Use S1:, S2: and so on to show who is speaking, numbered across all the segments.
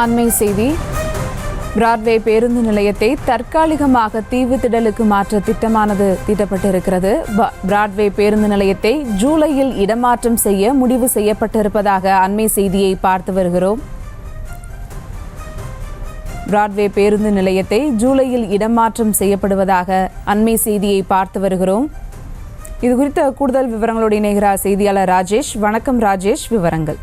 S1: அண்மை செய்தி. பிராட்வே பேருந்து நிலையத்தை தற்காலிகமாக தீவுத்திடலுக்கு மாற்ற திட்டமானது தீட்டப்பட்டிருக்கிறது. பிராட்வே பேருந்து நிலையத்தை ஜூலையில் இடமாற்றம் செய்ய முடிவு செய்யப்பட்டிருப்பதாக அண்மை செய்தியை பார்த்து வருகிறோம். பிராட்வே பேருந்து நிலையத்தை ஜூலையில் இடமாற்றம் செய்யப்படுவதாக அண்மை செய்தியை பார்த்து வருகிறோம். இது குறித்த கூடுதல் விவரங்களோடு இணைகிறார் செய்தியாளர் ராஜேஷ். வணக்கம் ராஜேஷ், விவரங்கள்.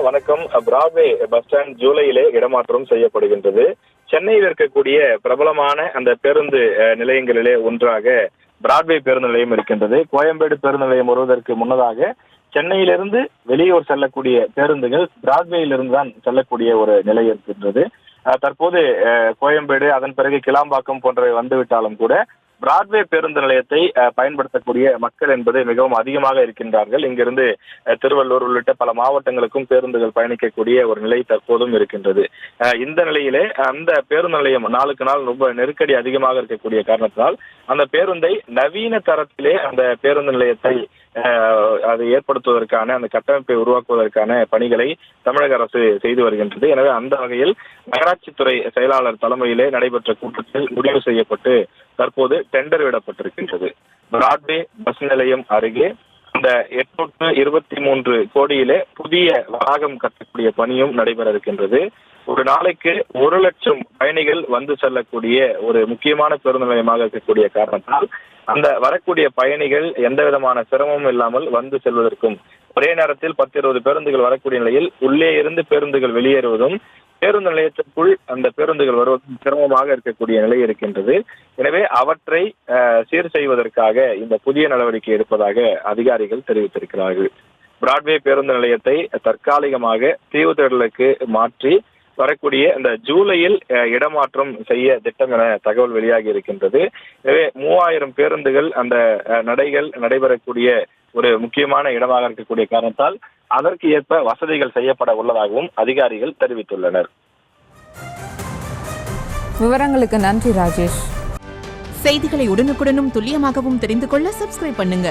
S2: வணக்கம். பிராட்வே பஸ் ஸ்டாண்ட் ஜூலையிலே இடமாற்றம் செய்யப்படுகின்றது. சென்னையில் இருக்கக்கூடிய பிரபலமான அந்த பேருந்து நிலையங்களிலே ஒன்றாக பிராட்வே பேருந்து நிலையம் இருக்கின்றது. கோயம்பேடு பேருந்து நிலையம் வருவதற்கு முன்னதாக சென்னையிலிருந்து வெளியூர் செல்லக்கூடிய பேருந்துகள் பிராட்வேயிலிருந்து தான் செல்லக்கூடிய ஒரு நிலை இருக்கின்றது. தற்போது கோயம்பேடு, அதன் பிறகு கிளாம்பாக்கம் போன்றவை வந்துவிட்டாலும் கூட பிராட்வே பேருந்து நிலையத்தை பயன்படுத்தக்கூடிய மக்கள் என்பது மிகவும் அதிகமாக இருக்கின்றார்கள். இங்கிருந்து திருவள்ளூர் உள்ளிட்ட பல மாவட்டங்களுக்கும் பேருந்துகள் பயணிக்கக்கூடிய ஒரு நிலை தற்போதும் இருக்கின்றது. இந்த நிலையிலே அந்த பேருந்து நிலையம் நாளுக்கு நாள் ரொம்ப நெருக்கடி அதிகமாக இருக்கக்கூடிய காரணத்தினால் அந்த பேருந்தை நவீன தரத்திலே அந்த பேருந்து நிலையத்தை அதை ஏற்படுத்துவதற்கான அந்த கட்டமைப்பை உருவாக்குவதற்கான பணிகளை தமிழக அரசு செய்து வருகின்றது. எனவே அந்த வகையில் நகராட்சித்துறை செயலாளர் தலைமையிலே நடைபெற்ற கூட்டத்தில் முடிவு செய்யப்பட்டு தற்போது டெண்டர் விடப்பட்டிருக்கின்றது. பிராட்வே பஸ் நிலையம் அருகே அந்த 823 கோடியிலே புதிய வளாகம் கட்டக்கூடிய பணியும் நடைபெற இருக்கின்றது. ஒரு நாளைக்கு 1 லட்சம் பயணிகள் வந்து செல்லக்கூடிய ஒரு முக்கியமான பேருந்து நிலையமாக இருக்கக்கூடிய காரணத்தால் அந்த வரக்கூடிய பயணிகள் எந்த விதமான சிரமமும் இல்லாமல் வந்து செல்வதற்கும், ஒரே நேரத்தில் 10-20 பேருந்துகள் வரக்கூடிய நிலையில் உள்ளே இருந்து பேருந்துகள் வெளியேறுவதும், பேருந்து நிலையத்திற்குள் அந்த பேருந்துகள் வருவதும் சிரமமாக இருக்கக்கூடிய நிலை இருக்கின்றது. எனவே அவற்றை சீர் செய்வதற்காக இந்த புதிய நடவடிக்கை எடுப்பதாக அதிகாரிகள் தெரிவித்திருக்கிறார்கள். பிராட்வே பேருந்து நிலையத்தை தற்காலிகமாக தீவுத்திடலுக்கு மாற்றி வரக்கூடிய இந்த ஜூலையில் இடமாற்றம் செய்ய திட்டம் என தகவல் வெளியாகி இருக்கின்றது. எனவே 3000 பேருந்துகள் அந்த நடைகள் நடைபெறக்கூடிய ஒரு முக்கியமான இடமாக இருக்கக்கூடிய காரணத்தால் அதற்கு ஏற்ப வசதிகள் செய்யப்பட உள்ளதாகவும் அதிகாரிகள் தெரிவித்துள்ளனர்.
S1: விவரங்களுக்கு நன்றி ராஜேஷ்.
S3: செய்திகளை உடனுக்குடனும் துல்லியமாகவும் தெரிந்து கொள்ள சப்ஸ்கிரைப் பண்ணுங்க.